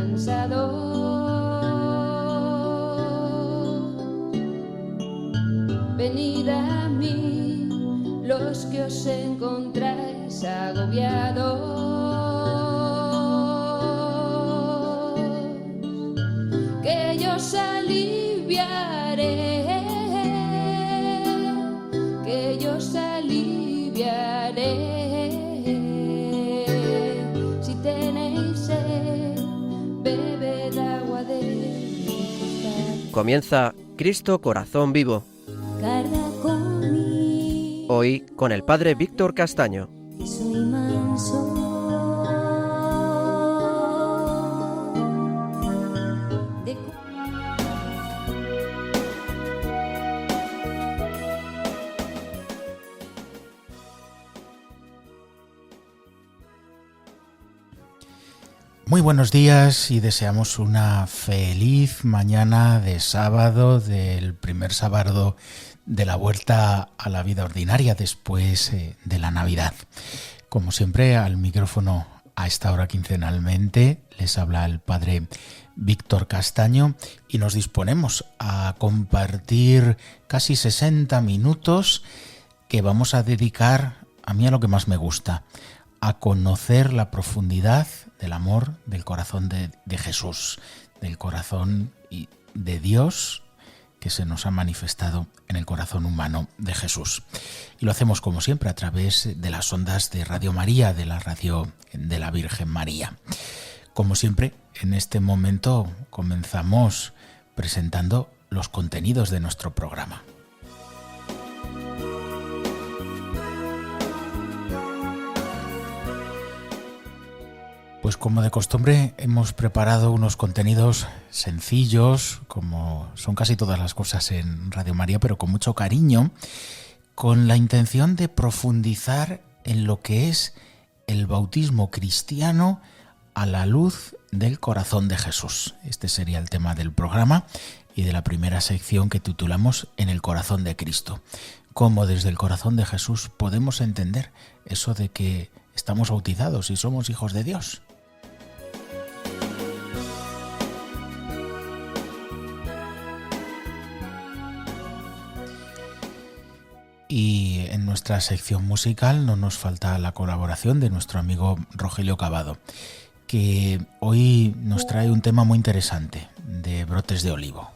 cansados. Venid a mí, los que os encontráis agobiados, que yo os aliviaré, que yo os aliviaré. Si tenéis sed, bebed agua de mi costado. Comienza Cristo Corazón Vivo. Hoy con el Padre Víctor Castaño. Soy manso. Muy buenos días y deseamos una feliz mañana de sábado, del primer sábado de la vuelta a la vida ordinaria después de la Navidad. Como siempre, al micrófono a esta hora quincenalmente les habla el Padre Víctor Castaño y nos disponemos a compartir casi 60 minutos que vamos a dedicar a mí a lo que más me gusta, a conocer la profundidad del amor del corazón de Jesús, del corazón de Dios que se nos ha manifestado en el corazón humano de Jesús. Y lo hacemos como siempre a través de las ondas de Radio María, de la radio de la Virgen María. Como siempre, en este momento comenzamos presentando los contenidos de nuestro programa. Pues como de costumbre hemos preparado unos contenidos sencillos, como son casi todas las cosas en Radio María, pero con mucho cariño, con la intención de profundizar en lo que es el bautismo cristiano a la luz del corazón de Jesús. Este sería el tema del programa y de la primera sección que titulamos En el corazón de Cristo. Cómo desde el corazón de Jesús podemos entender eso de que estamos bautizados y somos hijos de Dios. Y en nuestra sección musical no nos falta la colaboración de nuestro amigo Rogelio Cavado, que hoy nos trae un tema muy interesante, de brotes de olivo.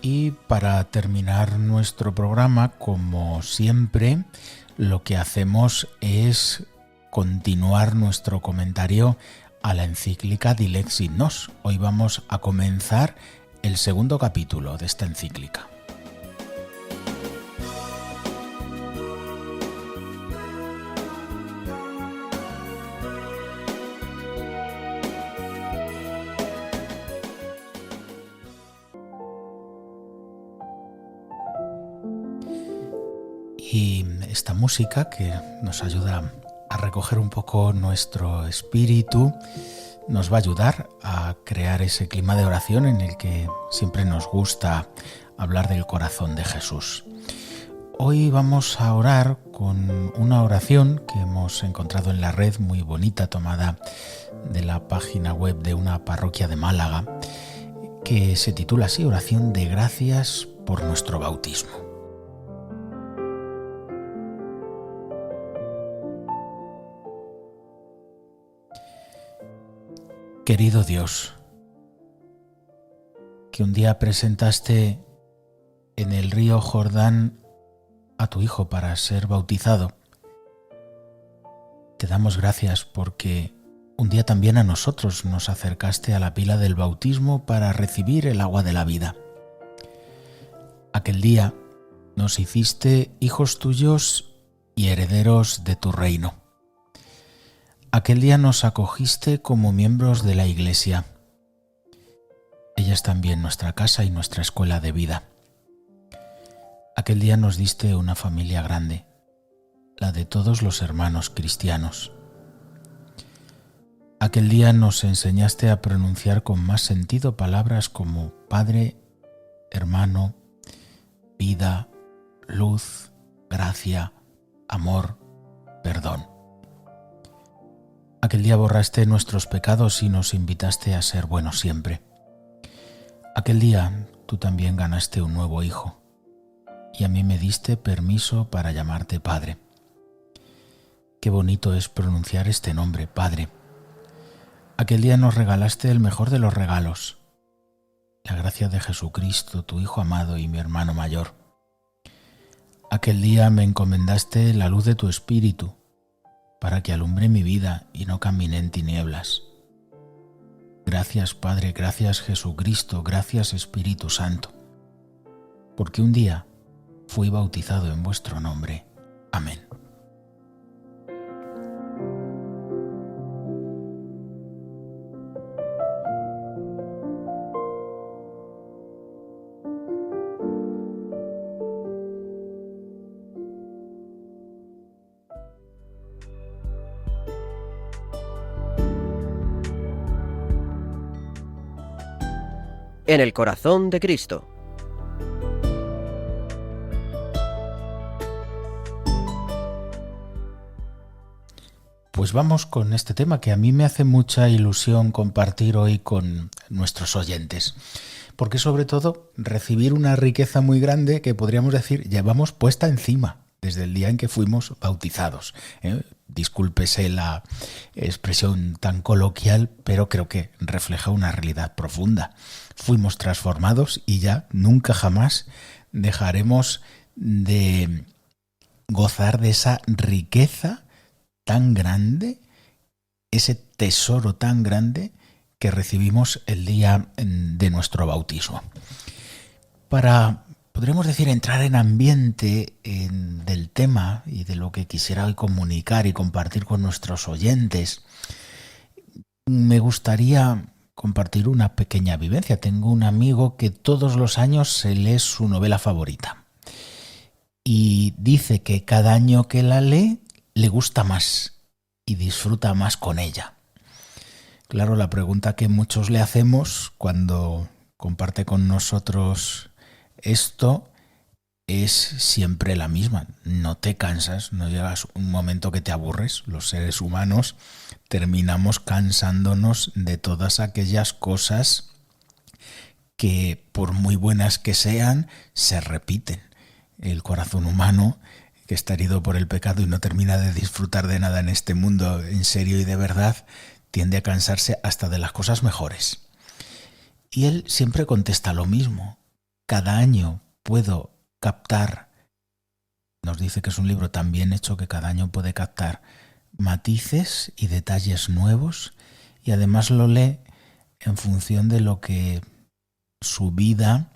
Y para terminar nuestro programa, como siempre, lo que hacemos es continuar nuestro comentario a la encíclica Dilexit Nos. Hoy vamos a comenzar el segundo capítulo de esta encíclica. Y esta música que nos ayuda a recoger un poco nuestro espíritu nos va a ayudar a crear ese clima de oración en el que siempre nos gusta hablar del corazón de Jesús. Hoy vamos a orar con una oración que hemos encontrado en la red, muy bonita, tomada de la página web de una parroquia de Málaga, que se titula así: Oración de gracias por nuestro bautismo. Querido Dios, que un día presentaste en el río Jordán a tu Hijo para ser bautizado, te damos gracias porque un día también a nosotros nos acercaste a la pila del bautismo para recibir el agua de la vida. Aquel día nos hiciste hijos tuyos y herederos de tu reino. Aquel día nos acogiste como miembros de la Iglesia. Ella es también nuestra casa y nuestra escuela de vida. Aquel día nos diste una familia grande, la de todos los hermanos cristianos. Aquel día nos enseñaste a pronunciar con más sentido palabras como Padre, hermano, vida, luz, gracia, amor, perdón. Aquel día borraste nuestros pecados y nos invitaste a ser buenos siempre. Aquel día tú también ganaste un nuevo hijo y a mí me diste permiso para llamarte Padre. Qué bonito es pronunciar este nombre, Padre. Aquel día nos regalaste el mejor de los regalos, la gracia de Jesucristo, tu Hijo amado y mi hermano mayor. Aquel día me encomendaste la luz de tu Espíritu para que alumbre mi vida y no camine en tinieblas. Gracias, Padre, gracias, Jesucristo, gracias, Espíritu Santo, porque un día fui bautizado en vuestro nombre. Amén. En el corazón de Cristo. Pues vamos con este tema que a mí me hace mucha ilusión compartir hoy con nuestros oyentes, porque sobre todo recibir una riqueza muy grande que podríamos decir llevamos puesta encima desde el día en que fuimos bautizados. Discúlpese la expresión tan coloquial, pero creo que refleja una realidad profunda. Fuimos transformados y ya nunca jamás dejaremos de gozar de esa riqueza tan grande, ese tesoro tan grande que recibimos el día de nuestro bautismo. Para, podríamos decir, entrar en ambiente del tema y de lo que quisiera hoy comunicar y compartir con nuestros oyentes, me gustaría compartir una pequeña vivencia. Tengo un amigo que todos los años se lee su novela favorita y dice que cada año que la lee le gusta más y disfruta más con ella. Claro, la pregunta que muchos le hacemos cuando comparte con nosotros esto es siempre la misma. No te cansas, no llegas un momento que te aburres. Los seres humanos terminamos cansándonos de todas aquellas cosas que, por muy buenas que sean, se repiten. El corazón humano, que está herido por el pecado y no termina de disfrutar de nada en este mundo en serio y de verdad, tiende a cansarse hasta de las cosas mejores. Y él siempre contesta lo mismo. Cada año puedo captar, nos dice que es un libro tan bien hecho que cada año puede captar matices y detalles nuevos, y además lo lee en función de lo que su vida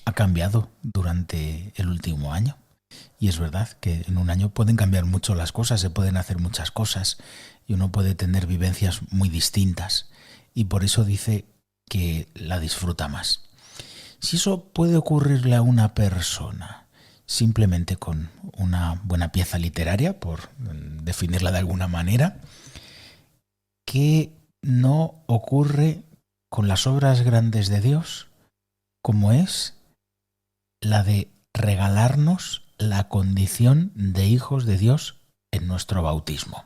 ha cambiado durante el último año. Y es verdad que en un año pueden cambiar mucho las cosas, se pueden hacer muchas cosas y uno puede tener vivencias muy distintas, y por eso dice que la disfruta más. Si eso puede ocurrirle a una persona simplemente con una buena pieza literaria, por definirla de alguna manera, ¿qué no ocurre con las obras grandes de Dios, como es la de regalarnos la condición de hijos de Dios en nuestro bautismo?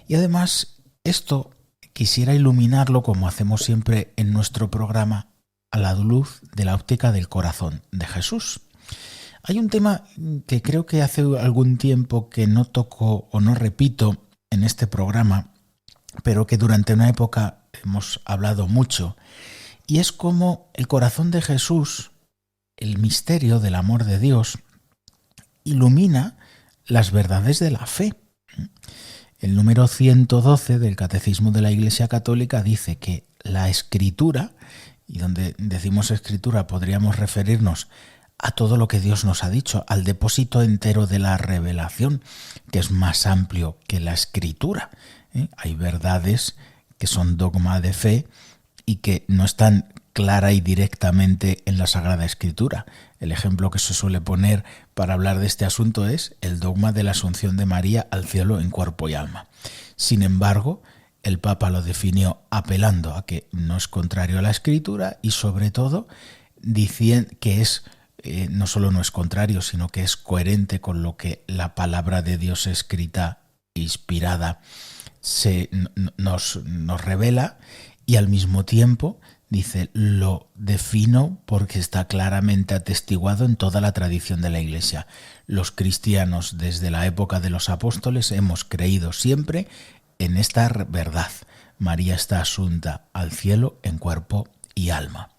Y además, esto quisiera iluminarlo, como hacemos siempre en nuestro programa, a la luz de la óptica del corazón de Jesús. Hay un tema que creo que hace algún tiempo que no toco o no repito en este programa, pero que durante una época hemos hablado mucho, y es cómo el corazón de Jesús, el misterio del amor de Dios, ilumina las verdades de la fe. El número 112 del Catecismo de la Iglesia Católica dice que la Escritura, y donde decimos Escritura podríamos referirnos a todo lo que Dios nos ha dicho, al depósito entero de la revelación, que es más amplio que la Escritura. Hay verdades que son dogma de fe y que no están clara y directamente en la Sagrada Escritura. El ejemplo que se suele poner para hablar de este asunto es el dogma de la Asunción de María al cielo en cuerpo y alma. Sin embargo, el Papa lo definió apelando a que no es contrario a la Escritura y sobre todo diciendo que es no solo no es contrario, sino que es coherente con lo que la palabra de Dios escrita, inspirada, nos revela, y al mismo tiempo dice, lo defino porque está claramente atestiguado en toda la tradición de la Iglesia. Los cristianos desde la época de los apóstoles hemos creído siempre en esta verdad. María está asunta al cielo en cuerpo y alma.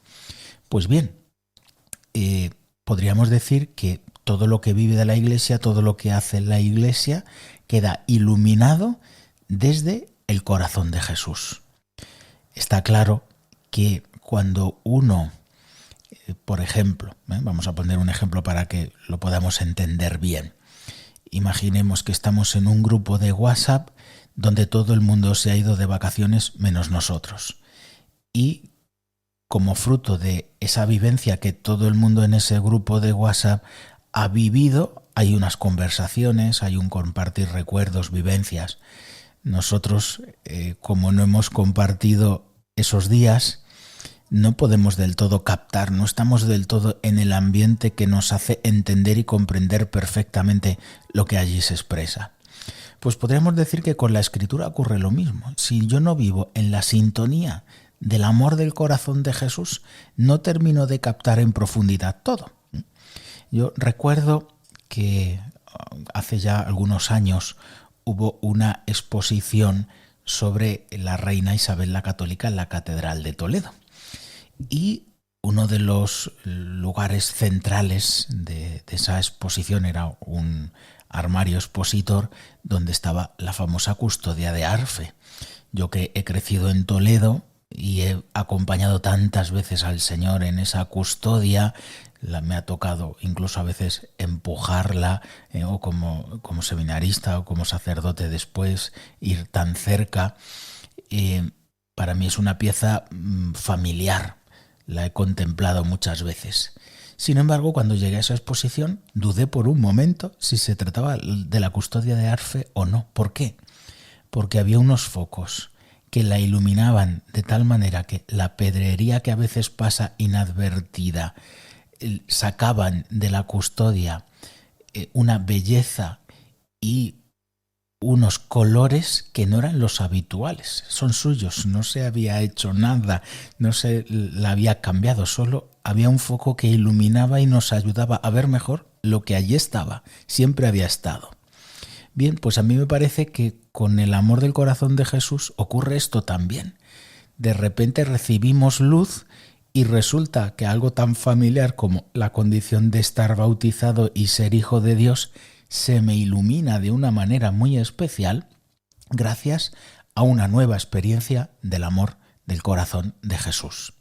Pues bien, podríamos decir que todo lo que vive de la Iglesia, todo lo que hace la Iglesia, queda iluminado desde el corazón de Jesús. Está claro que cuando uno, por ejemplo, vamos a poner un ejemplo para que lo podamos entender bien. Imaginemos que estamos en un grupo de WhatsApp donde todo el mundo se ha ido de vacaciones menos nosotros. Y como fruto de esa vivencia que todo el mundo en ese grupo de WhatsApp ha vivido, hay unas conversaciones, hay un compartir recuerdos, vivencias. Nosotros, como no hemos compartido esos días, no podemos del todo captar, no estamos del todo en el ambiente que nos hace entender y comprender perfectamente lo que allí se expresa. Pues podríamos decir que con la Escritura ocurre lo mismo. Si yo no vivo en la sintonía del amor del corazón de Jesús, no termino de captar en profundidad todo. Yo recuerdo que hace ya algunos años hubo una exposición sobre la reina Isabel la Católica en la Catedral de Toledo. Y uno de los lugares centrales de esa exposición era un armario expositor donde estaba la famosa custodia de Arfe. Yo que he crecido en Toledo y he acompañado tantas veces al Señor en esa custodia, me ha tocado incluso a veces empujarla, o como seminarista o como sacerdote después, ir tan cerca. Para mí es una pieza familiar, la he contemplado muchas veces. Sin embargo, cuando llegué a esa exposición, dudé por un momento si se trataba de la custodia de Arfe o no. ¿Por qué? Porque había unos focos que la iluminaban de tal manera que la pedrería que a veces pasa inadvertida sacaban de la custodia una belleza y unos colores que no eran los habituales, son suyos, no se había hecho nada, no se la había cambiado, solo había un foco que iluminaba y nos ayudaba a ver mejor lo que allí estaba, siempre había estado. Bien, pues a mí me parece que con el amor del corazón de Jesús ocurre esto también. De repente recibimos luz y resulta que algo tan familiar como la condición de estar bautizado y ser hijo de Dios se me ilumina de una manera muy especial gracias a una nueva experiencia del amor del corazón de Jesús.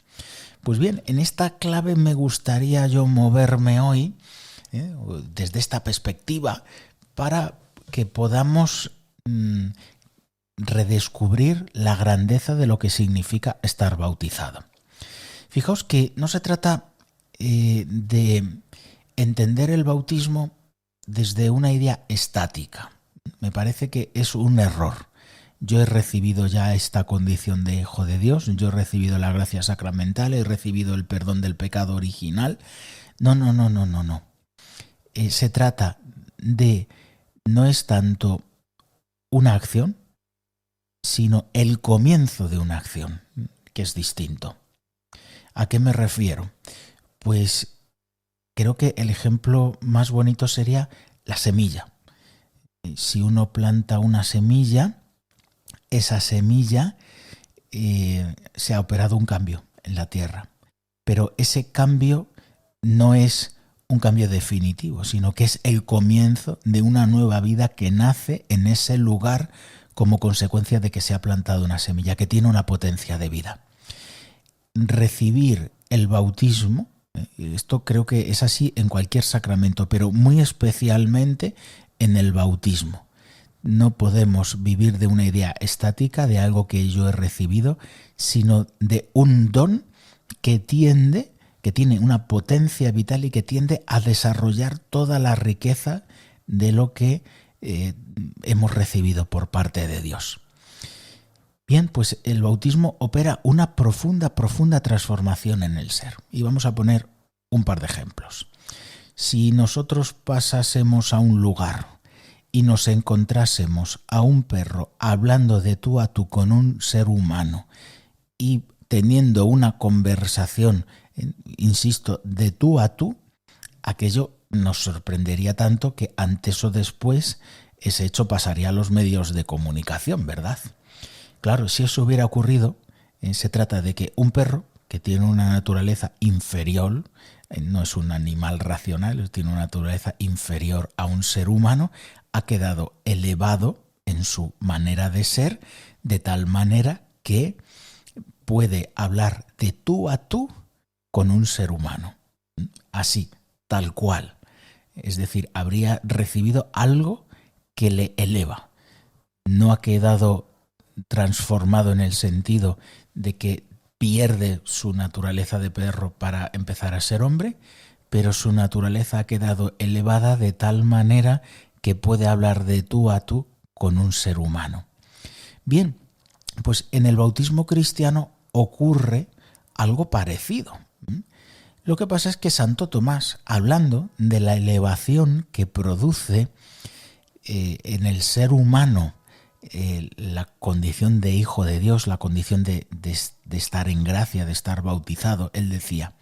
Pues bien, en esta clave me gustaría yo moverme hoy, desde esta perspectiva, para que podamos redescubrir la grandeza de lo que significa estar bautizado. Fijaos que no se trata de entender el bautismo desde una idea estática. Me parece que es un error. Yo he recibido ya esta condición de hijo de Dios, yo he recibido la gracia sacramental, he recibido el perdón del pecado original. No. Se trata de, no es tanto una acción, sino el comienzo de una acción, que es distinto. ¿A qué me refiero? Pues creo que el ejemplo más bonito sería la semilla. Si uno planta una semilla, esa semilla se ha operado un cambio en la tierra. Pero ese cambio no es un cambio definitivo, sino que es el comienzo de una nueva vida que nace en ese lugar como consecuencia de que se ha plantado una semilla, que tiene una potencia de vida. Recibir el bautismo, esto creo que es así en cualquier sacramento, pero muy especialmente en el bautismo. No podemos vivir de una idea estática, de algo que yo he recibido, sino de un don que tiene una potencia vital y que tiende a desarrollar toda la riqueza de lo que hemos recibido por parte de Dios. Bien, pues el bautismo opera una profunda transformación en el ser. Y vamos a poner un par de ejemplos. Si nosotros pasásemos a un lugar y nos encontrásemos a un perro hablando de tú a tú con un ser humano y teniendo una conversación, insisto, de tú a tú, aquello nos sorprendería tanto que antes o después ese hecho pasaría a los medios de comunicación, ¿verdad? Claro, si eso hubiera ocurrido, se trata de que un perro que tiene una naturaleza inferior, no es un animal racional, tiene una naturaleza inferior a un ser humano, ha quedado elevado en su manera de ser, de tal manera que puede hablar de tú a tú con un ser humano. Así, tal cual. Es decir, habría recibido algo que le eleva. No ha quedado transformado en el sentido de que pierde su naturaleza de perro para empezar a ser hombre, pero su naturaleza ha quedado elevada de tal manera que puede hablar de tú a tú con un ser humano. Bien, pues en el bautismo cristiano ocurre algo parecido. Lo que pasa es que Santo Tomás, hablando de la elevación que produce en el ser humano la condición de hijo de Dios, la condición de estar en gracia, de estar bautizado, él decía,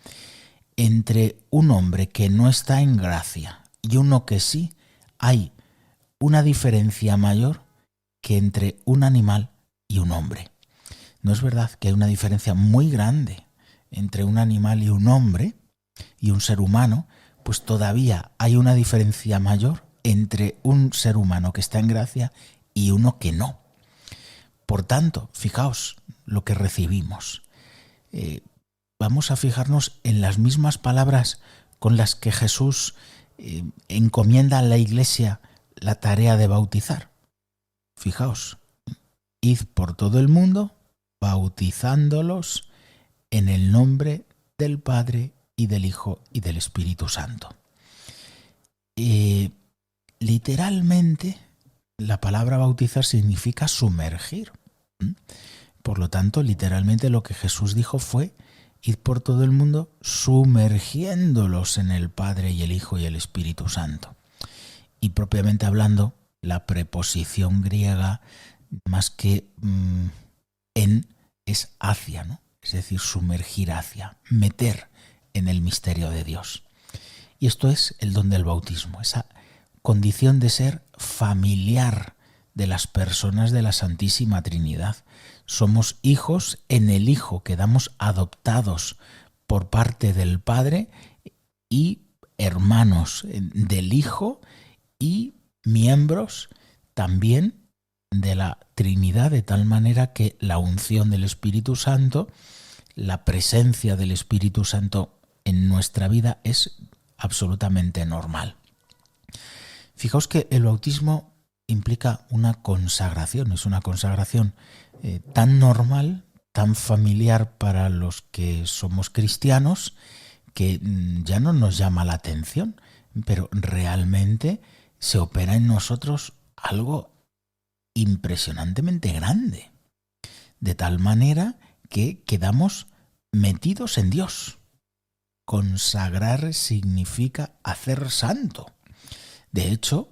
entre un hombre que no está en gracia y uno que sí, hay una diferencia mayor que entre un animal y un hombre. ¿No es verdad que hay una diferencia muy grande entre un animal y un hombre y un ser humano? Pues todavía hay una diferencia mayor entre un ser humano que está en gracia y uno que no. Por tanto, fijaos lo que recibimos. Vamos a fijarnos en las mismas palabras con las que Jesús encomienda a la Iglesia la tarea de bautizar. Fijaos, id por todo el mundo bautizándolos en el nombre del Padre y del Hijo y del Espíritu Santo. Literalmente, la palabra bautizar significa sumergir. Por lo tanto, literalmente lo que Jesús dijo fue ir por todo el mundo sumergiéndolos en el Padre y el Hijo y el Espíritu Santo. Y propiamente hablando, la preposición griega, más que en, es hacia, ¿no? Es decir, sumergir hacia, meter en el misterio de Dios. Y esto es el don del bautismo, esa condición de ser familiar de las personas de la Santísima Trinidad. Somos hijos en el Hijo, quedamos adoptados por parte del Padre y hermanos del Hijo y miembros también de la Trinidad, de tal manera que la unción del Espíritu Santo, la presencia del Espíritu Santo en nuestra vida es absolutamente normal. Fijaos que el bautismo implica una consagración, es una consagración tan normal, tan familiar para los que somos cristianos, que ya no nos llama la atención, pero realmente se opera en nosotros algo impresionantemente grande, de tal manera que quedamos metidos en Dios. Consagrar significa hacer santo. De hecho,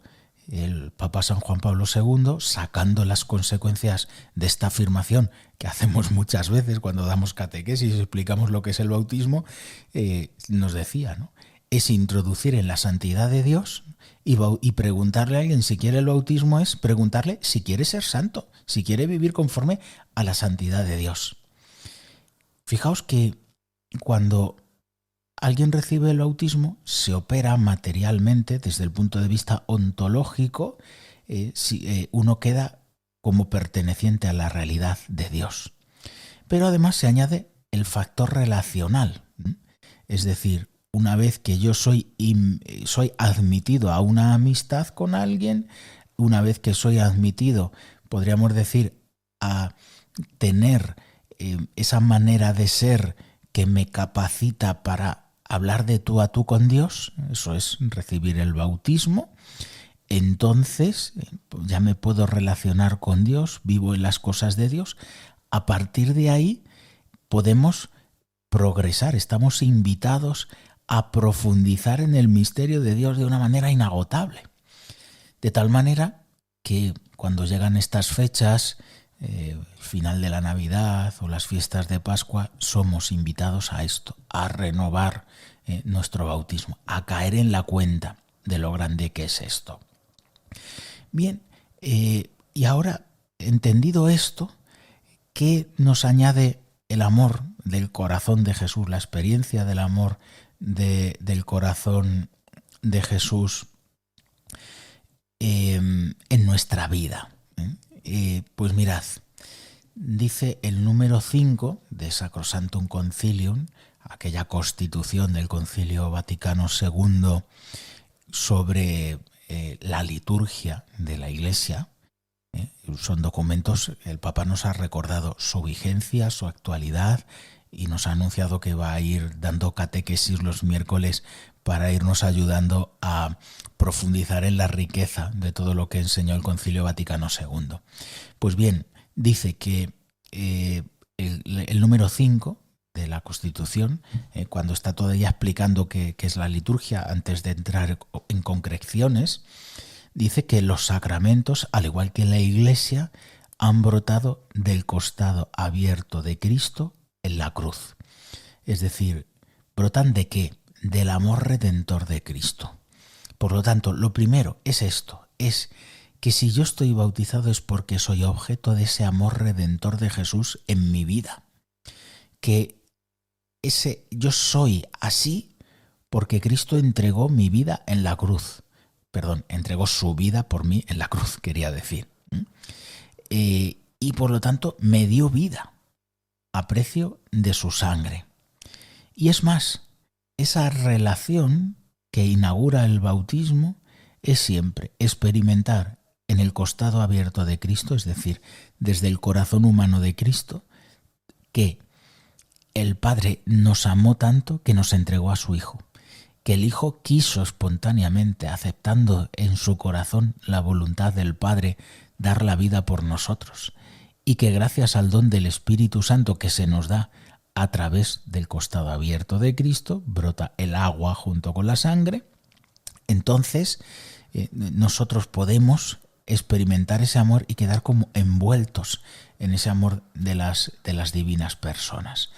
el Papa San Juan Pablo II, sacando las consecuencias de esta afirmación que hacemos muchas veces cuando damos catequesis y explicamos lo que es el bautismo, nos decía, ¿no? Es introducir en la santidad de Dios y preguntarle a alguien si quiere el bautismo es preguntarle si quiere ser santo, si quiere vivir conforme a la santidad de Dios. Fijaos que cuando alguien recibe el bautismo, se opera materialmente desde el punto de vista ontológico, uno queda como perteneciente a la realidad de Dios. Pero además se añade el factor relacional, es decir, una vez que yo soy admitido a una amistad con alguien, una vez que soy admitido, podríamos decir, a tener esa manera de ser que me capacita para hablar de tú a tú con Dios, eso es recibir el bautismo, entonces ya me puedo relacionar con Dios, vivo en las cosas de Dios. A partir de ahí podemos progresar, estamos invitados a profundizar en el misterio de Dios de una manera inagotable. De tal manera que cuando llegan estas fechas, el final de la Navidad o las fiestas de Pascua, somos invitados a esto, a renovar nuestro bautismo, a caer en la cuenta de lo grande que es esto. Bien, y ahora, entendido esto, ¿qué nos añade el amor del corazón de Jesús, la experiencia del amor del corazón de Jesús en nuestra vida? Pues mirad, dice el número 5 de Sacrosanctum Concilium, aquella constitución del Concilio Vaticano II sobre la liturgia de la Iglesia. Son documentos, el Papa nos ha recordado su vigencia, su actualidad, y nos ha anunciado que va a ir dando catequesis los miércoles para irnos ayudando a profundizar en la riqueza de todo lo que enseñó el Concilio Vaticano II. Pues bien, dice que el número 5 de la Constitución, cuando está todavía explicando qué es la liturgia, antes de entrar en concreciones, dice que los sacramentos, al igual que la Iglesia, han brotado del costado abierto de Cristo en la cruz. Es decir, ¿brotan de qué? Del amor redentor de Cristo. Por lo tanto, lo primero es esto, es que si yo estoy bautizado es porque soy objeto de ese amor redentor de Jesús en mi vida. Que yo soy así porque Cristo entregó mi vida en la cruz. Perdón, entregó su vida por mí en la cruz, quería decir. Y por lo tanto me dio vida a precio de su sangre. Y es más, esa relación que inaugura el bautismo es siempre experimentar en el costado abierto de Cristo, es decir, desde el corazón humano de Cristo, que el Padre nos amó tanto que nos entregó a su Hijo, que el Hijo quiso espontáneamente, aceptando en su corazón la voluntad del Padre, dar la vida por nosotros, y que gracias al don del Espíritu Santo que se nos da a través del costado abierto de Cristo, brota el agua junto con la sangre. Entonces nosotros podemos experimentar ese amor y quedar como envueltos en ese amor de las divinas personas.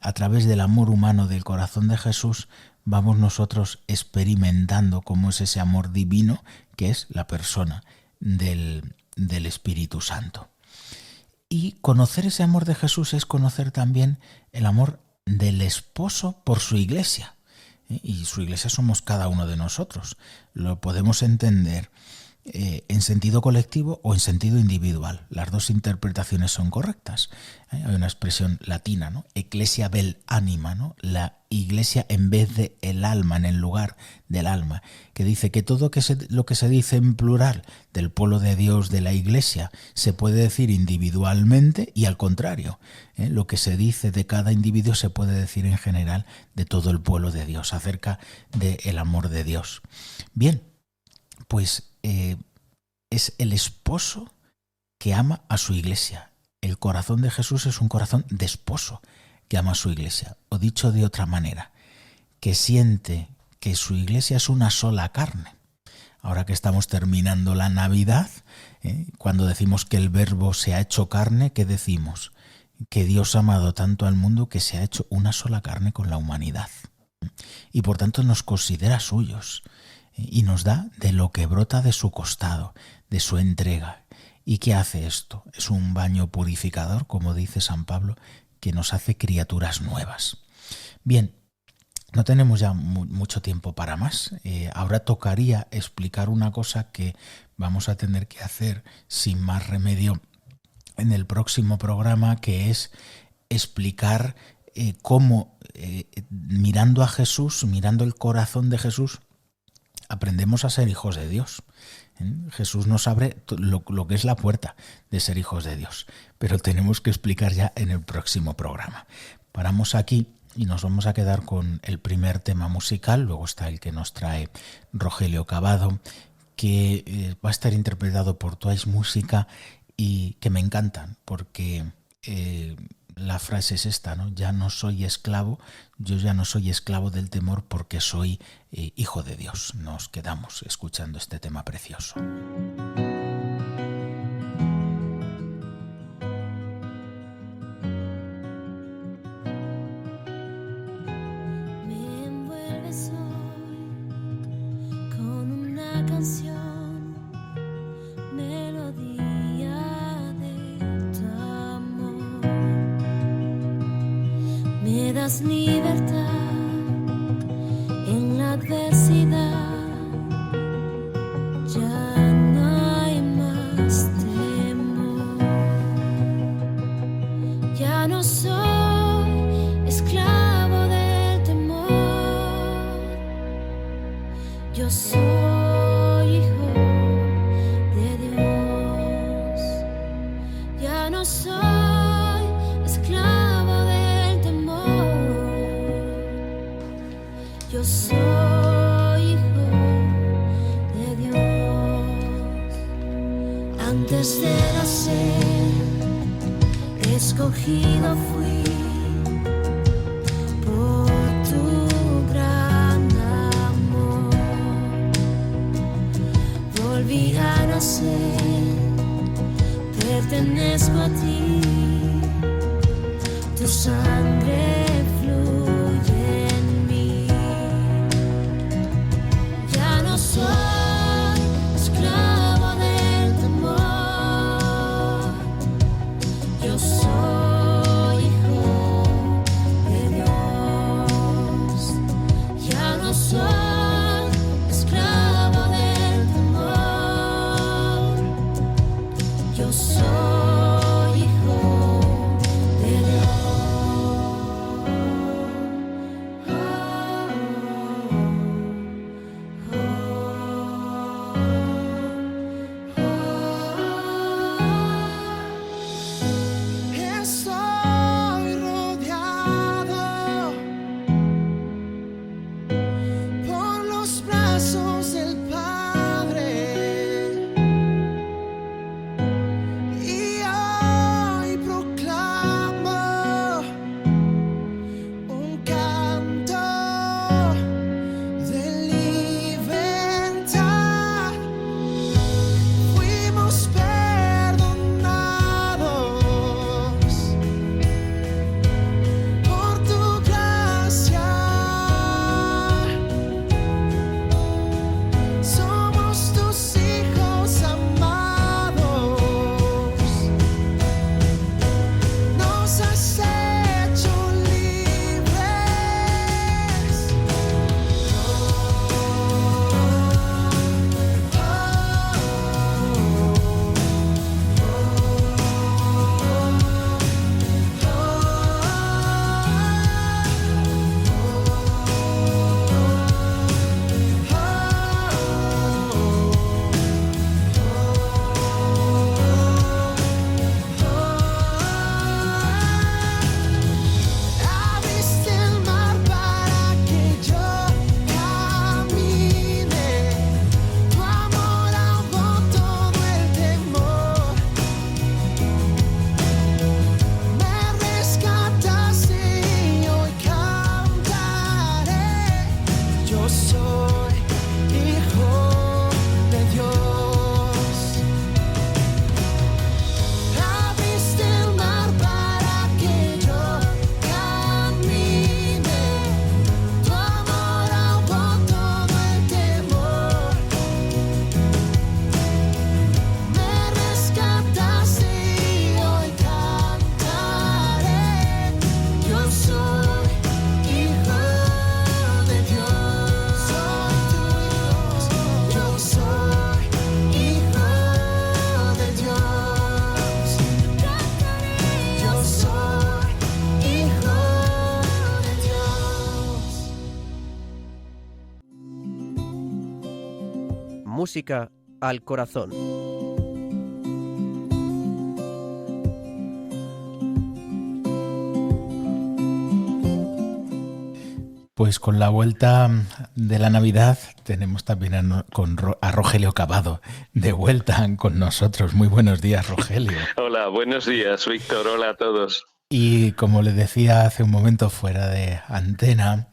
A través del amor humano del corazón de Jesús vamos nosotros experimentando cómo es ese amor divino que es la persona del Espíritu Santo. Y conocer ese amor de Jesús es conocer también el amor del esposo por su iglesia. Y su iglesia somos cada uno de nosotros. Lo podemos entender en sentido colectivo o en sentido individual. Las dos interpretaciones son correctas. Hay una expresión latina, ¿no? Ecclesia vel anima, ¿no? La iglesia en vez de el alma, en el lugar del alma, que dice que todo lo que se dice en plural del pueblo de Dios, de la iglesia, se puede decir individualmente y al contrario. Lo que se dice de cada individuo se puede decir en general de todo el pueblo de Dios, acerca del amor de Dios. Bien, pues es el esposo que ama a su iglesia. El corazón de Jesús es un corazón de esposo que ama a su iglesia. O dicho de otra manera, que siente que su iglesia es una sola carne. Ahora que estamos terminando la Navidad, cuando decimos que el Verbo se ha hecho carne, ¿qué decimos? Que Dios ha amado tanto al mundo que se ha hecho una sola carne con la humanidad. Y por tanto nos considera suyos. Y nos da de lo que brota de su costado, de su entrega. ¿Y qué hace esto? Es un baño purificador, como dice San Pablo, que nos hace criaturas nuevas. Bien, no tenemos ya mucho tiempo para más. Ahora tocaría explicar una cosa que vamos a tener que hacer sin más remedio en el próximo programa, que es explicar cómo, mirando a Jesús, mirando el corazón de Jesús, aprendemos a ser hijos de Dios. Jesús nos abre lo que es la puerta de ser hijos de Dios, pero tenemos que explicar ya en el próximo programa. Paramos aquí y nos vamos a quedar con el primer tema musical, luego está el que nos trae Rogelio Cavado, que va a estar interpretado por Twice Música y que me encantan porque La frase es esta, ¿no? Ya no soy esclavo, yo ya no soy esclavo del temor porque soy hijo de Dios. Nos quedamos escuchando este tema precioso. Me envuelves hoy con una canción, melodía de tu amor. Me das libertad en la adversidad, ya no hay más temor. Ya no soy esclavo del temor, yo soy hijo de Dios. Ya no soy esclavo del temor, yo soy hijo de Dios. Antes de nacer, escogido fui por tu gran amor. Volví a nacer, pertenezco a ti, tu sangre fluye en mí. Ya no soy esclavo del temor, yo soy hijo de Dios. Ya no soy esclavo del temor, yo soy hijo de Estoy rodeado por los brazos del Padre y hoy proclamo un canto de libertad. Fuimos perdonados por tu gracia, somos tus hijos amados, nos has hecho libres. Abriste el mar para que yo camine, tu amor ahogó todo el temor. Me rescataste y hoy cantaré, yo soy hijo de Dios. Abriste el mar para que yo camine, tu amor ahogó todo el temor. Me rescataste y hoy cantaré, yo soy hijo de Dios. Soy tu hijo, yo soy hijo de Dios. Cantaré, yo soy hijo de Dios. Música al corazón. Pues con la vuelta de la Navidad tenemos también a Rogelio Cavado de vuelta con nosotros. Muy buenos días, Rogelio. Hola, buenos días, Víctor. Hola a todos. Y como le decía hace un momento fuera de antena,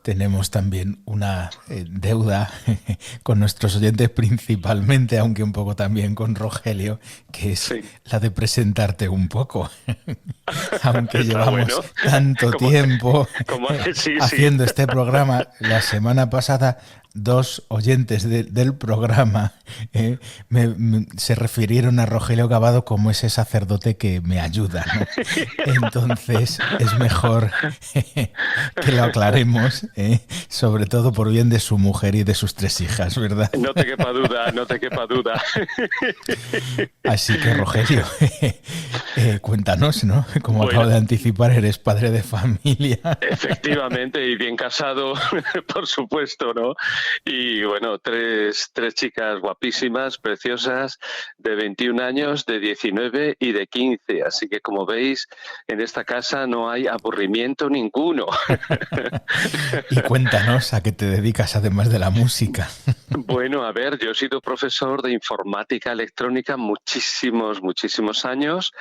tenemos también una deuda con nuestros oyentes principalmente, aunque un poco también con Rogelio, que es Sí. la de presentarte un poco. Aunque Está llevamos bueno. tanto tiempo Sí, haciendo este programa, la semana pasada 2 oyentes del programa se refirieron a Rogelio Cavado como ese sacerdote que me ayuda, ¿no? Entonces es mejor que lo aclaremos, sobre todo por bien de su mujer y de sus 3 hijas, ¿verdad? No te quepa duda, no te quepa duda. Así que, Rogelio, cuéntanos, ¿no? Como Bueno. acabo de anticipar, eres padre de familia. Efectivamente, y bien casado, por supuesto, ¿no? Y bueno, tres chicas guapísimas, preciosas, de 21 años, de 19 y de 15. Así que, como veis, en esta casa no hay aburrimiento ninguno. Y cuéntanos a qué te dedicas además de la música. Bueno, a ver, yo he sido profesor de informática electrónica muchísimos años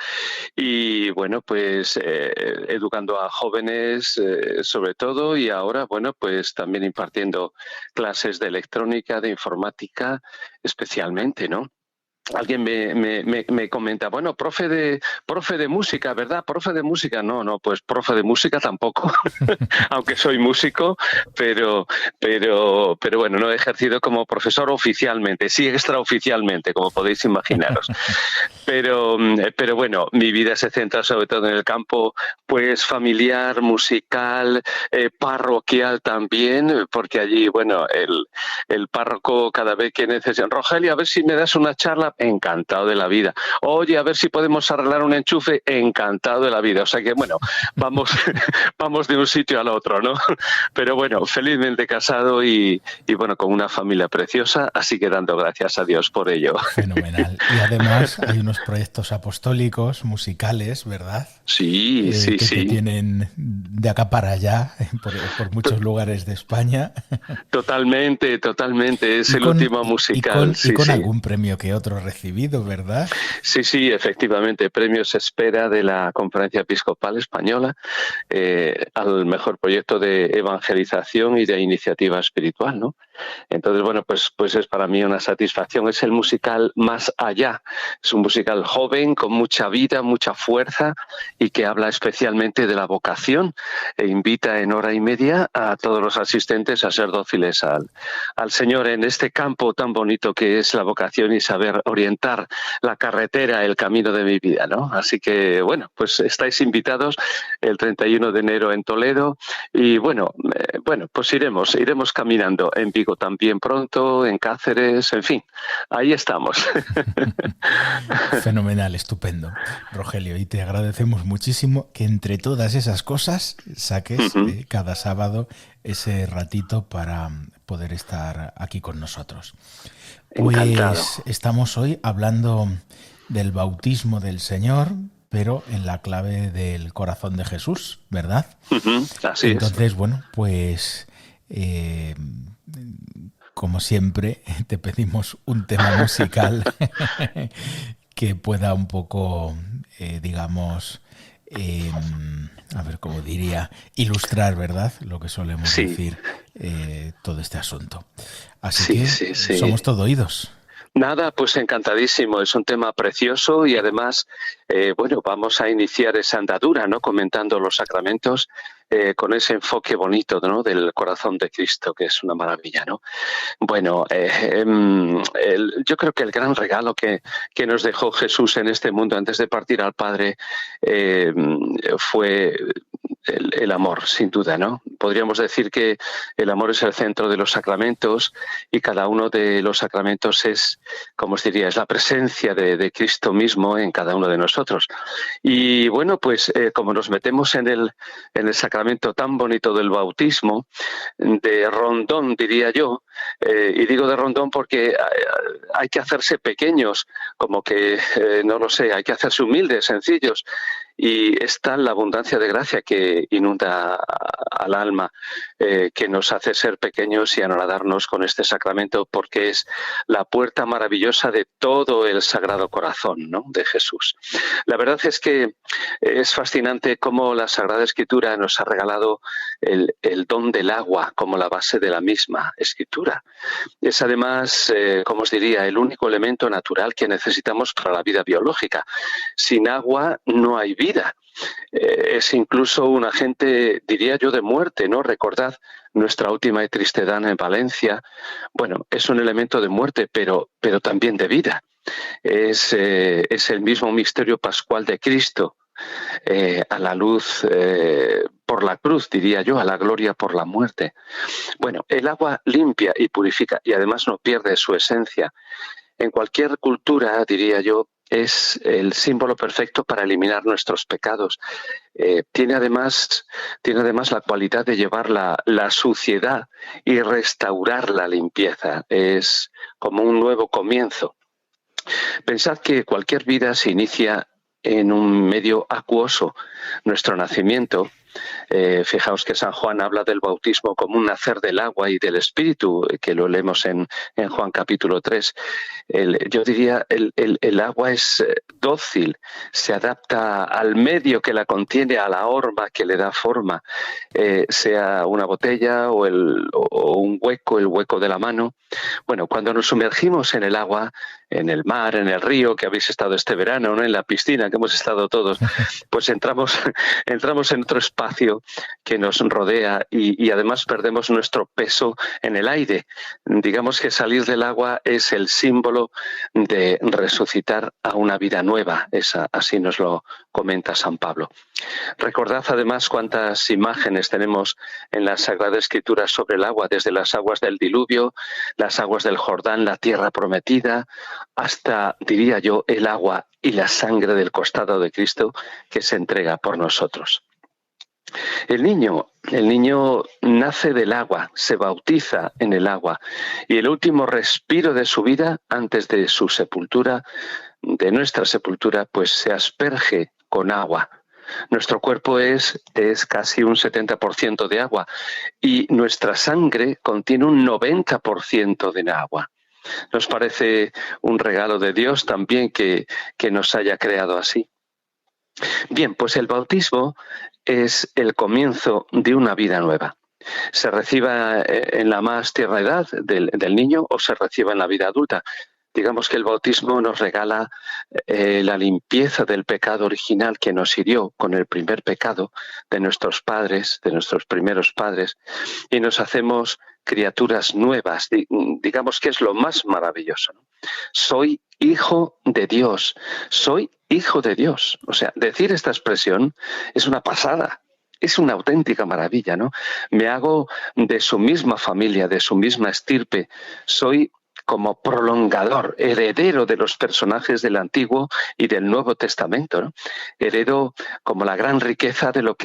y bueno, pues educando a jóvenes sobre todo y ahora, bueno, pues también impartiendo clases de electrónica, de informática especialmente, ¿no? Alguien me comenta, bueno, profe de música, ¿verdad? Profe de música, no, pues profe de música tampoco, aunque soy músico, pero bueno, no he ejercido como profesor oficialmente, sí extraoficialmente, como podéis imaginaros. Pero bueno, mi vida se centra sobre todo en el campo, pues familiar, musical, parroquial también, porque allí, bueno, el párroco cada vez que necesita, Rogelio, a ver si me das una charla, encantado de la vida. Oye, a ver si podemos arreglar un enchufe, encantado de la vida. O sea que, bueno, vamos de un sitio al otro, ¿no? Pero bueno, felizmente casado y bueno, con una familia preciosa, así que dando gracias a Dios por ello. Fenomenal. Y además hay unos proyectos apostólicos, musicales, ¿verdad? Sí, sí, que sí. te tienen de acá para allá, por muchos lugares de España. Totalmente. Es el último musical. Y con sí. algún premio que otro recibido, ¿verdad? Sí, efectivamente. Premio se espera de la Conferencia Episcopal Española al mejor proyecto de evangelización y de iniciativa espiritual, ¿no? Entonces, bueno, pues es para mí una satisfacción. Es el musical Más Allá. Es un musical joven, con mucha vida, mucha fuerza y que habla especialmente de la vocación e invita en hora y media a todos los asistentes a ser dóciles al Señor en este campo tan bonito que es la vocación y saber orientar la carretera, el camino de mi vida, ¿no? Así que, bueno, pues estáis invitados el 31 de enero en Toledo y, bueno, pues iremos caminando en Vigo también pronto, en Cáceres, en fin, ahí estamos. Fenomenal, estupendo, Rogelio, y te agradecemos muchísimo que entre todas esas cosas saques cada sábado ese ratito para poder estar aquí con nosotros. Encantado. Pues estamos hoy hablando del bautismo del Señor, pero en la clave del corazón de Jesús, ¿verdad? Así Entonces, bueno, pues como siempre, te pedimos un tema musical que pueda un poco, digamos, a ver cómo diría, ilustrar, ¿verdad? Lo que solemos decir, todo este asunto. Así que somos todo oídos. Nada, pues encantadísimo. Es un tema precioso y además, bueno, vamos a iniciar esa andadura, ¿no? Comentando los sacramentos con ese enfoque bonito, ¿no? Del corazón de Cristo, que es una maravilla, ¿no? Bueno, yo creo que el gran regalo que nos dejó Jesús en este mundo antes de partir al Padre fue el amor, sin duda, ¿no? Podríamos decir que el amor es el centro de los sacramentos y cada uno de los sacramentos es, como os diría, es la presencia de Cristo mismo en cada uno de nosotros. Y bueno, pues como nos metemos en el sacramento tan bonito del bautismo, de rondón, diría yo, y digo de rondón porque hay que hacerse pequeños, como que, no lo sé, hay que hacerse humildes, sencillos, Y está la abundancia de gracia que inunda al alma, que nos hace ser pequeños y anonadarnos con este sacramento, porque es la puerta maravillosa de todo el Sagrado Corazón, ¿no?, de Jesús. La verdad es que es fascinante cómo la Sagrada Escritura nos ha regalado el don del agua como la base de la misma Escritura. Es además, como os diría, el único elemento natural que necesitamos para la vida biológica. Sin agua no hay vida. Es incluso un agente, diría yo, de muerte, ¿no? Recordad nuestra última y triste edad en Valencia. Bueno, es un elemento de muerte, pero también de vida. Es el mismo misterio pascual de Cristo, a la luz por la cruz, diría yo, a la gloria por la muerte. Bueno, el agua limpia y purifica y además no pierde su esencia. En cualquier cultura, diría yo, es el símbolo perfecto para eliminar nuestros pecados. Tiene además la cualidad de llevar la suciedad y restaurar la limpieza. Es como un nuevo comienzo. Pensad que cualquier vida se inicia en un medio acuoso. Nuestro nacimiento, fijaos que San Juan habla del bautismo como un nacer del agua y del Espíritu, que lo leemos en Juan capítulo 3. Yo diría, el agua es dócil, se adapta al medio que la contiene, a la horma que le da forma, sea una botella o un hueco, el hueco de la mano. Bueno, cuando nos sumergimos en el agua, en el mar, en el río, que habéis estado este verano, ¿no?, en la piscina, que hemos estado todos, pues entramos en otro espacio que nos rodea y además perdemos nuestro peso en el aire. Digamos que salir del agua es el símbolo de resucitar a una vida nueva. Así nos lo comenta San Pablo. Recordad además cuántas imágenes tenemos en la Sagrada Escritura sobre el agua, desde las aguas del diluvio, las aguas del Jordán, la tierra prometida, hasta, diría yo, el agua y la sangre del costado de Cristo que se entrega por nosotros. El niño nace del agua, se bautiza en el agua y el último respiro de su vida antes de su sepultura, de nuestra sepultura, pues se asperge con agua. Nuestro cuerpo es casi un 70% de agua y nuestra sangre contiene un 90% de agua. Nos parece un regalo de Dios también que nos haya creado así. Bien, pues el bautismo es el comienzo de una vida nueva. Se reciba en la más tierna edad del niño o se reciba en la vida adulta. Digamos que el bautismo nos regala la limpieza del pecado original que nos hirió con el primer pecado de nuestros padres, de nuestros primeros padres, y nos hacemos criaturas nuevas. Digamos que es lo más maravilloso, ¿no? Soy hijo de Dios, soy hijo de Dios. O sea, decir esta expresión es una pasada. Es una auténtica maravilla, ¿no? Me hago de su misma familia, de su misma estirpe. Soy como prolongador, heredero de los personajes del Antiguo y del Nuevo Testamento, ¿no? Heredo como la gran riqueza de los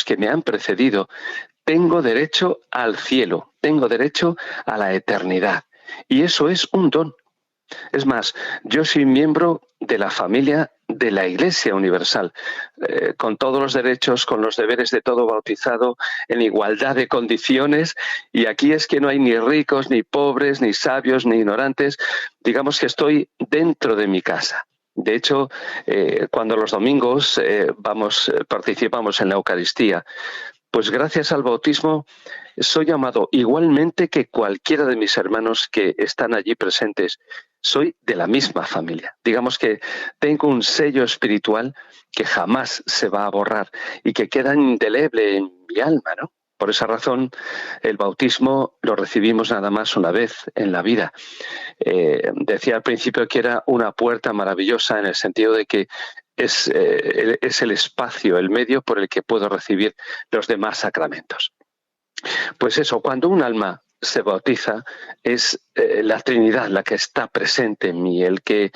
que me han precedido. Tengo derecho al cielo, tengo derecho a la eternidad. Y eso es un don. Es más, yo soy miembro de la familia de la Iglesia Universal, con todos los derechos, con los deberes de todo bautizado, en igualdad de condiciones, y aquí es que no hay ni ricos, ni pobres, ni sabios, ni ignorantes. Digamos que estoy dentro de mi casa. De hecho, cuando los domingos participamos en la Eucaristía, pues gracias al bautismo soy llamado igualmente que cualquiera de mis hermanos que están allí presentes. Soy de la misma familia. Digamos que tengo un sello espiritual que jamás se va a borrar y que queda indeleble en mi alma, ¿no? Por esa razón, el bautismo lo recibimos nada más una vez en la vida. Decía al principio que era una puerta maravillosa en el sentido de que es el espacio, el medio por el que puedo recibir los demás sacramentos. Pues eso, cuando un alma se bautiza, es la Trinidad la que está presente en mí. El que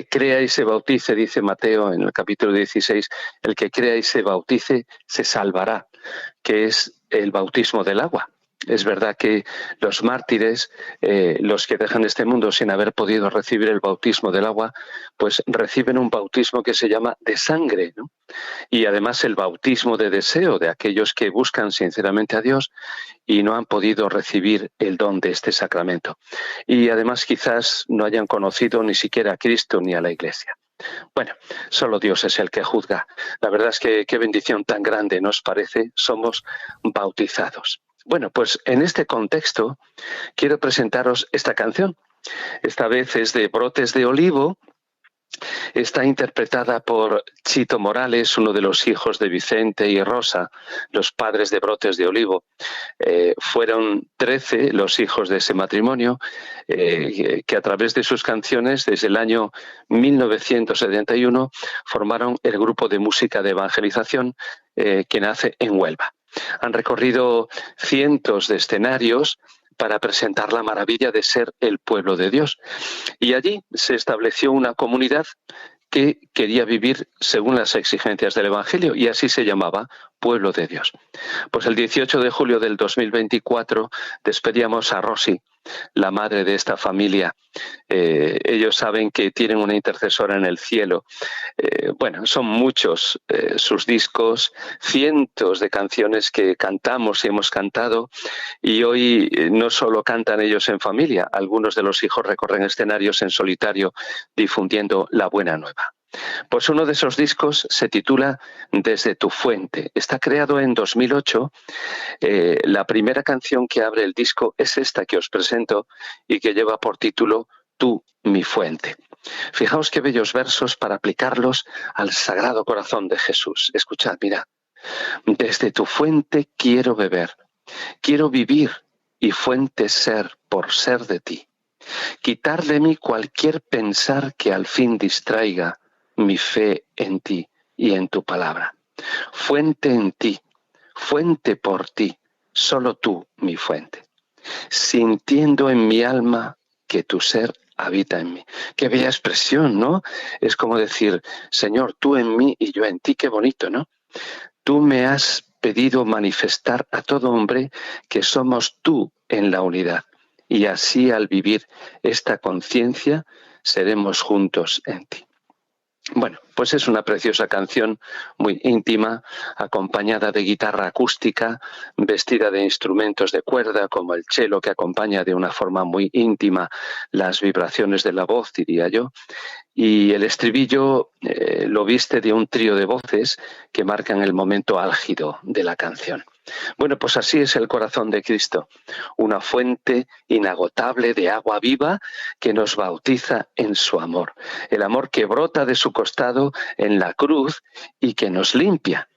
crea y se bautice, dice Mateo en el capítulo 16, el que crea y se bautice se salvará, que es el bautismo del agua. Es verdad que los mártires, los que dejan este mundo sin haber podido recibir el bautismo del agua, pues reciben un bautismo que se llama de sangre, ¿no? Y además el bautismo de deseo de aquellos que buscan sinceramente a Dios y no han podido recibir el don de este sacramento. Y además quizás no hayan conocido ni siquiera a Cristo ni a la Iglesia. Bueno, solo Dios es el que juzga. La verdad es que qué bendición tan grande nos parece, somos bautizados. Bueno, pues en este contexto quiero presentaros esta canción. Esta vez es de Brotes de Olivo. Está interpretada por Chito Morales, uno de los hijos de Vicente y Rosa, los padres de Brotes de Olivo. Fueron 13 los hijos de ese matrimonio que a través de sus canciones, desde el año 1971, formaron el grupo de música de evangelización que nace en Huelva. Han recorrido cientos de escenarios para presentar la maravilla de ser el pueblo de Dios. Y allí se estableció una comunidad que quería vivir según las exigencias del Evangelio, y así se llamaba Pueblo de Dios. Pues el 18 de julio del 2024 despedíamos a Rosy, la madre de esta familia. Ellos saben que tienen una intercesora en el cielo. Bueno, son muchos sus discos, cientos de canciones que cantamos y hemos cantado, y hoy no solo cantan ellos en familia, algunos de los hijos recorren escenarios en solitario difundiendo la buena nueva. Pues uno de esos discos se titula Desde tu fuente. Está creado en 2008. La primera canción que abre el disco es esta que os presento y que lleva por título Tú, mi fuente. Fijaos qué bellos versos para aplicarlos al Sagrado Corazón de Jesús. Escuchad, mirad. Desde tu fuente quiero beber, quiero vivir y fuente ser por ser de ti. Quitar de mí cualquier pensar que al fin distraiga mi fe en ti y en tu palabra. Fuente en ti, fuente por ti, solo tú mi fuente. Sintiendo en mi alma que tu ser habita en mí. Qué bella expresión, ¿no? Es como decir, Señor, tú en mí y yo en ti. Qué bonito, ¿no? Tú me has pedido manifestar a todo hombre que somos tú en la unidad. Y así al vivir esta conciencia seremos juntos en ti. Bueno, pues es una preciosa canción muy íntima, acompañada de guitarra acústica, vestida de instrumentos de cuerda como el cello, que acompaña de una forma muy íntima las vibraciones de la voz, diría yo, y el estribillo lo viste de un trío de voces que marcan el momento álgido de la canción. Bueno, pues así es el corazón de Cristo, una fuente inagotable de agua viva que nos bautiza en su amor, el amor que brota de su costado en la cruz y que nos limpia,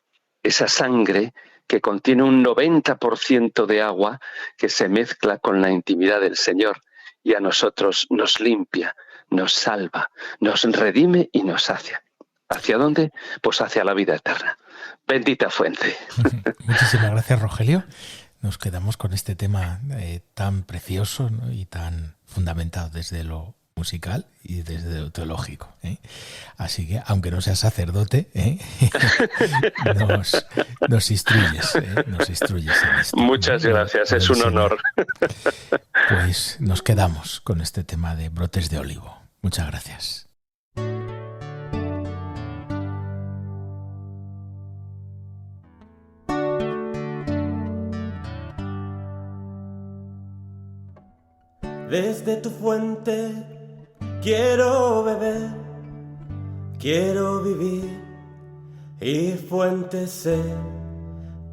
esa sangre que contiene un 90% de agua que se mezcla con la intimidad del Señor y a nosotros nos limpia, nos salva, nos redime y nos sacia. ¿Hacia dónde? Pues hacia la vida eterna. Bendita fuente. Muchísimas gracias, Rogelio. Nos quedamos con este tema tan precioso, ¿no? Y tan fundamentado desde lo musical y desde lo teológico, ¿eh? Así que, aunque no seas sacerdote, nos instruyes, nos instruyes en esto. Muchas gracias, es un honor. Pues nos quedamos con este tema de Brotes de Olivo. Muchas gracias. Desde tu fuente quiero beber, quiero vivir y fuente ser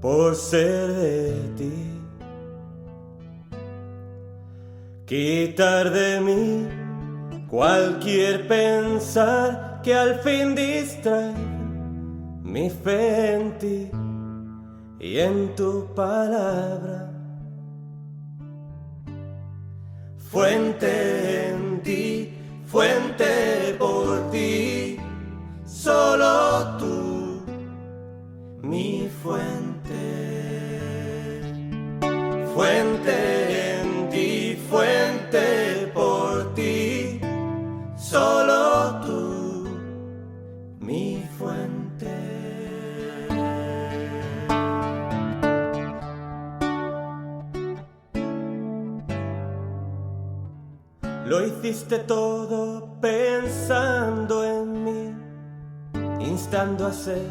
por ser de ti. Quitar de mí cualquier pensar que al fin distraiga mi fe en ti y en tu palabra. Fuente en ti, fuente por ti, solo tú, mi fuente. Fuente en ti, fuente por ti, solo tú, mi fuente. Lo hiciste todo pensando en mí, instando a hacer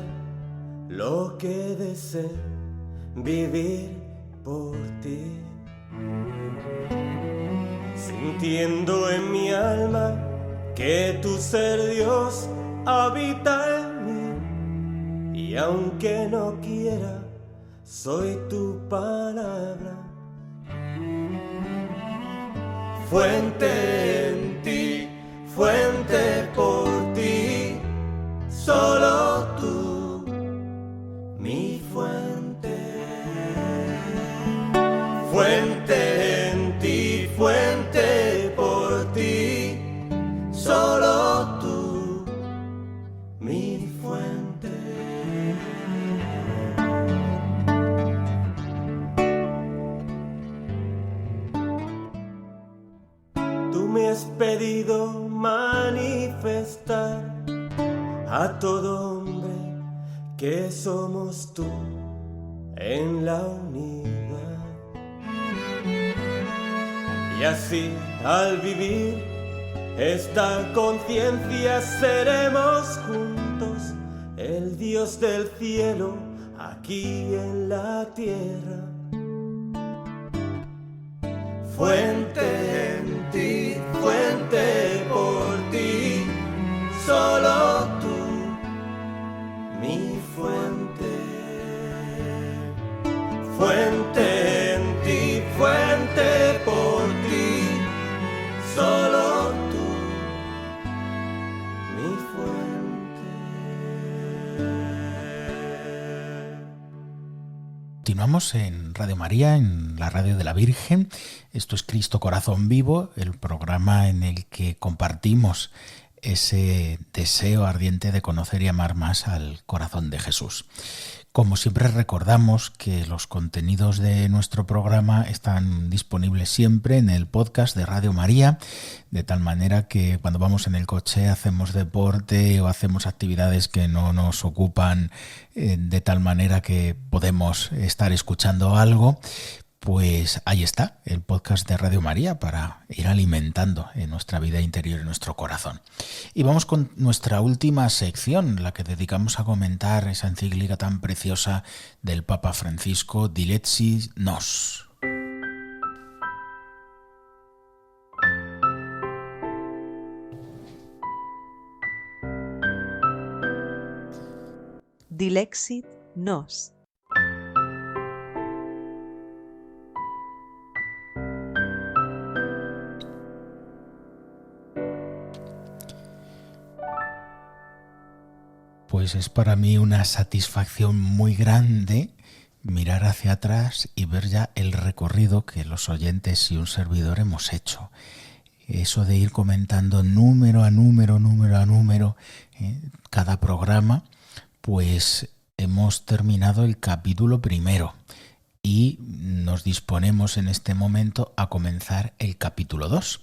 lo que deseo, vivir por ti. Sintiendo en mi alma que tu ser Dios habita en mí, y aunque no quiera, soy tu palabra. Fuente en ti, fuente por ti, solo tú, mi fuente. Fuente en ti, fuente por ti, solo tú, mi fuente. Tú me has pedido manifestar a todo hombre que somos tú en la unidad. Y así al vivir esta conciencia seremos juntos el Dios del cielo aquí en la tierra. Fuente en ti, fuente por ti, solo tú, mi fuente. Fuente en ti, fuente por ti, solo tú, mi fuente. Continuamos en Radio María, en la radio de la Virgen. Esto es Cristo Corazón Vivo, el programa en el que compartimos ese deseo ardiente de conocer y amar más al corazón de Jesús. Como siempre recordamos que los contenidos de nuestro programa están disponibles siempre en el podcast de Radio María, de tal manera que cuando vamos en el coche, hacemos deporte o hacemos actividades que no nos ocupan de tal manera que podemos estar escuchando algo, pues ahí está el podcast de Radio María para ir alimentando en nuestra vida interior y nuestro corazón. Y vamos con nuestra última sección, la que dedicamos a comentar esa encíclica tan preciosa del Papa Francisco, Dilexit Nos. Dilexit Nos. Pues es para mí una satisfacción muy grande mirar hacia atrás y ver ya el recorrido que los oyentes y un servidor hemos hecho. Eso de ir comentando número a número, cada programa, pues hemos terminado el capítulo primero y nos disponemos en este momento a comenzar el capítulo 2.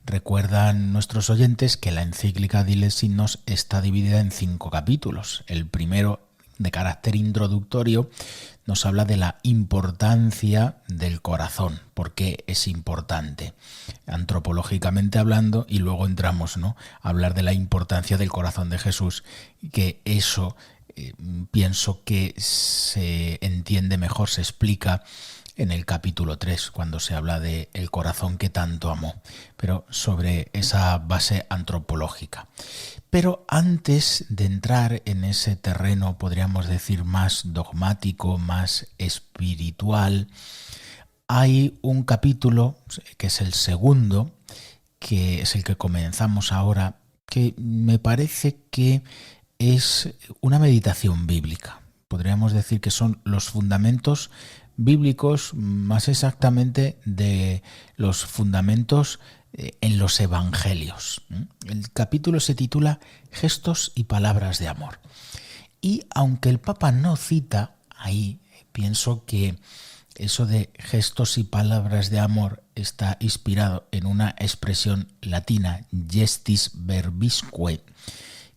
Recuerdan nuestros oyentes que la encíclica Dilexit Nos está dividida en 5 capítulos. El primero, de carácter introductorio, nos habla de la importancia del corazón, por qué es importante, antropológicamente hablando, y luego entramos, a hablar de la importancia del corazón de Jesús, que eso pienso que se entiende mejor, se explica en el capítulo 3, cuando se habla de el corazón que tanto amó, pero sobre esa base antropológica. Pero antes de entrar en ese terreno, podríamos decir, más dogmático, más espiritual, hay un capítulo, que es el segundo, que es el que comenzamos ahora, que me parece que es una meditación bíblica. Podríamos decir que son los fundamentos bíblicos, más exactamente de los fundamentos en los evangelios. El capítulo se titula Gestos y palabras de amor. Y aunque el Papa no cita ahí, pienso que eso de gestos y palabras de amor está inspirado en una expresión latina, gestis verbisque,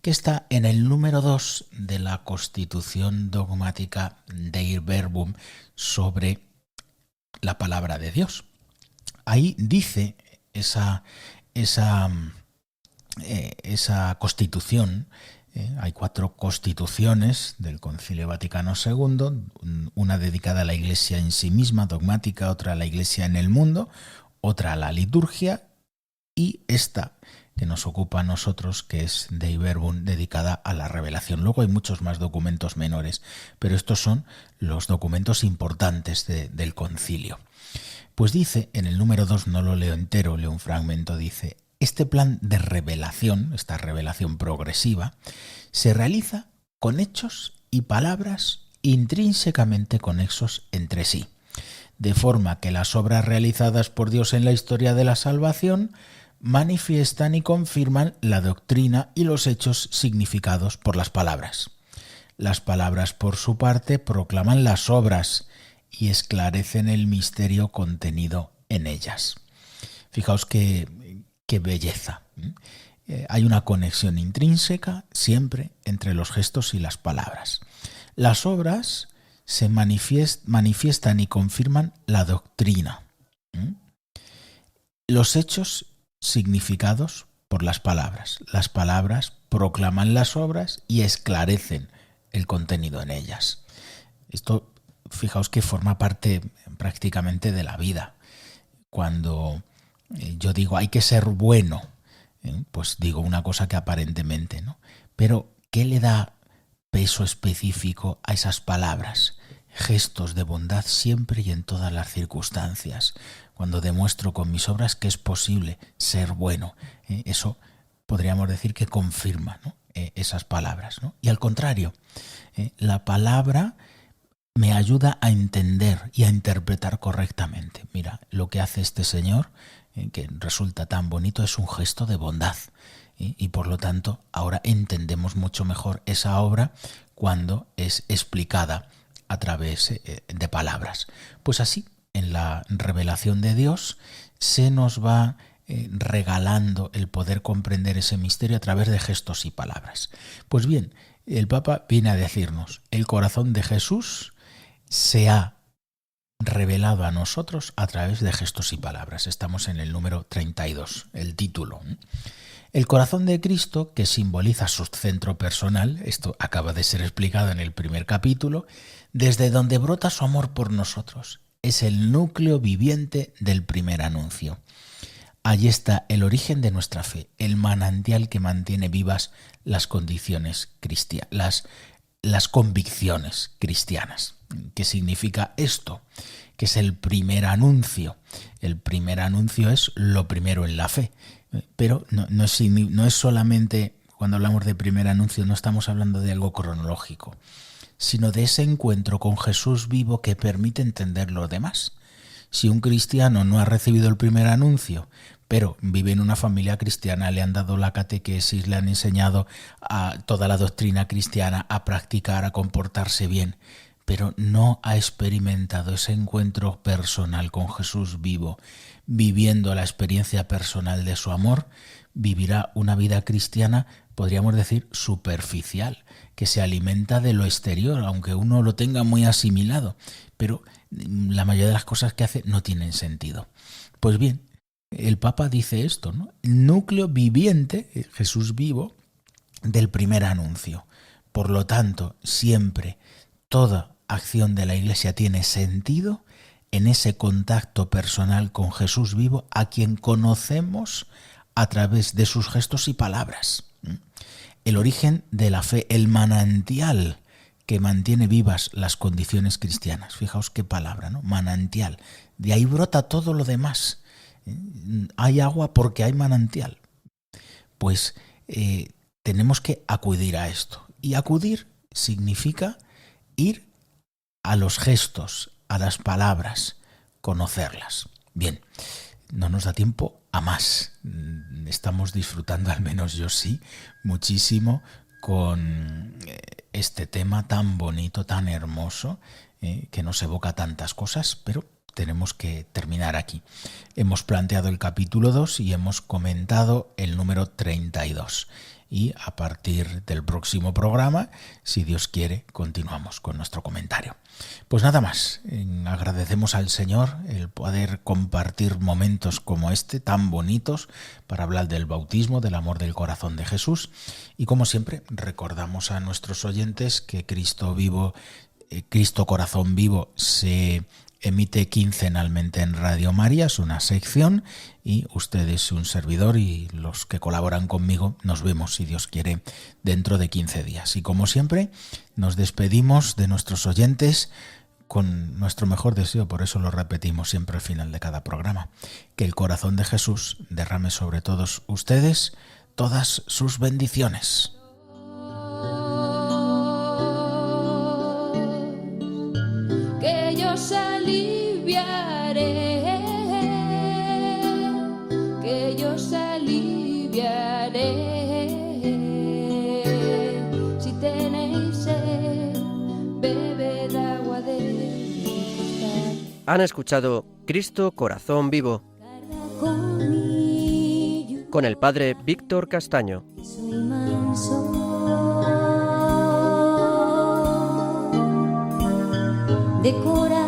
que está en el número 2 de la Constitución Dogmática Dei Verbum sobre la palabra de Dios. Ahí dice esa esa constitución. Hay 4 constituciones del Concilio Vaticano II, una dedicada a la Iglesia en sí misma, dogmática, otra a la Iglesia en el mundo, otra a la liturgia y esta que nos ocupa a nosotros, que es Dei Verbum, dedicada a la revelación. Luego hay muchos más documentos menores, pero estos son los documentos importantes del concilio. Pues dice, en el número 2, no lo leo entero, leo un fragmento, dice: este plan de revelación, esta revelación progresiva, se realiza con hechos y palabras intrínsecamente conexos entre sí, de forma que las obras realizadas por Dios en la historia de la salvación manifiestan y confirman la doctrina y los hechos significados por las palabras. Las palabras, por su parte, proclaman las obras y esclarecen el misterio contenido en ellas. Fijaos qué belleza. Hay una conexión intrínseca siempre entre los gestos y las palabras. Las obras se manifiestan y confirman la doctrina. Los hechos significados por las palabras. Las palabras proclaman las obras y esclarecen el contenido en ellas. Esto, fijaos que forma parte prácticamente de la vida. Cuando yo digo hay que ser bueno, pues digo una cosa que aparentemente, ¿no? Pero ¿qué le da peso específico a esas palabras? Gestos de bondad siempre y en todas las circunstancias. Cuando demuestro con mis obras que es posible ser bueno, eso podríamos decir que confirma, ¿no? Esas palabras, ¿no? Y al contrario, la palabra me ayuda a entender y a interpretar correctamente. Mira, lo que hace este señor, que resulta tan bonito, es un gesto de bondad. Y por lo tanto, ahora entendemos mucho mejor esa obra cuando es explicada a través de palabras. Pues así, en la revelación de Dios, se nos va regalando el poder comprender ese misterio a través de gestos y palabras. Pues bien, el Papa viene a decirnos, el corazón de Jesús se ha revelado a nosotros a través de gestos y palabras. Estamos en el número 32, el título. El corazón de Cristo, que simboliza su centro personal, esto acaba de ser explicado en el primer capítulo, desde donde brota su amor por nosotros, es el núcleo viviente del primer anuncio. Allí está el origen de nuestra fe, el manantial que mantiene vivas las condiciones cristianas, las convicciones cristianas. ¿Qué significa esto? Que es el primer anuncio. El primer anuncio es lo primero en la fe, pero no es solamente, cuando hablamos de primer anuncio, no estamos hablando de algo cronológico, sino de ese encuentro con Jesús vivo que permite entender lo demás. Si un cristiano no ha recibido el primer anuncio, pero vive en una familia cristiana, le han dado la catequesis, le han enseñado a toda la doctrina cristiana, a practicar, a comportarse bien, pero no ha experimentado ese encuentro personal con Jesús vivo, viviendo la experiencia personal de su amor, vivirá una vida cristiana, podríamos decir, superficial, que se alimenta de lo exterior, aunque uno lo tenga muy asimilado, pero la mayoría de las cosas que hace no tienen sentido. Pues bien, el Papa dice esto, ¿no? El núcleo viviente, Jesús vivo, del primer anuncio. Por lo tanto, siempre toda acción de la Iglesia tiene sentido en ese contacto personal con Jesús vivo, a quien conocemos a través de sus gestos y palabras. El origen de la fe, el manantial que mantiene vivas las condiciones cristianas. Fijaos qué palabra, ¿no? Manantial. De ahí brota todo lo demás. Hay agua porque hay manantial. Pues tenemos que acudir a esto. Y acudir significa ir a los gestos, a las palabras, conocerlas. Bien, no nos da tiempo a más. Estamos disfrutando, al menos yo sí, muchísimo con este tema tan bonito, tan hermoso, que nos evoca tantas cosas, pero tenemos que terminar aquí. Hemos planteado el capítulo 2 y hemos comentado el número 32. y a partir del próximo programa, si Dios quiere, continuamos con nuestro comentario. Pues nada más, agradecemos al Señor el poder compartir momentos como este, tan bonitos, para hablar del bautismo, del amor del corazón de Jesús, y como siempre recordamos a nuestros oyentes que Cristo Corazón Vivo se emite quincenalmente en Radio María, es una sección, y ustedes, un servidor y los que colaboran conmigo, nos vemos, si Dios quiere, dentro de 15 días. Y como siempre, nos despedimos de nuestros oyentes con nuestro mejor deseo, por eso lo repetimos siempre al final de cada programa, que el corazón de Jesús derrame sobre todos ustedes todas sus bendiciones. Que yo os aliviaré, que yo os aliviaré. Si tenéis sed, bebed agua de cristal. Han escuchado Cristo Corazón Vivo con el padre Víctor Castaño. Soy manso, de corazón.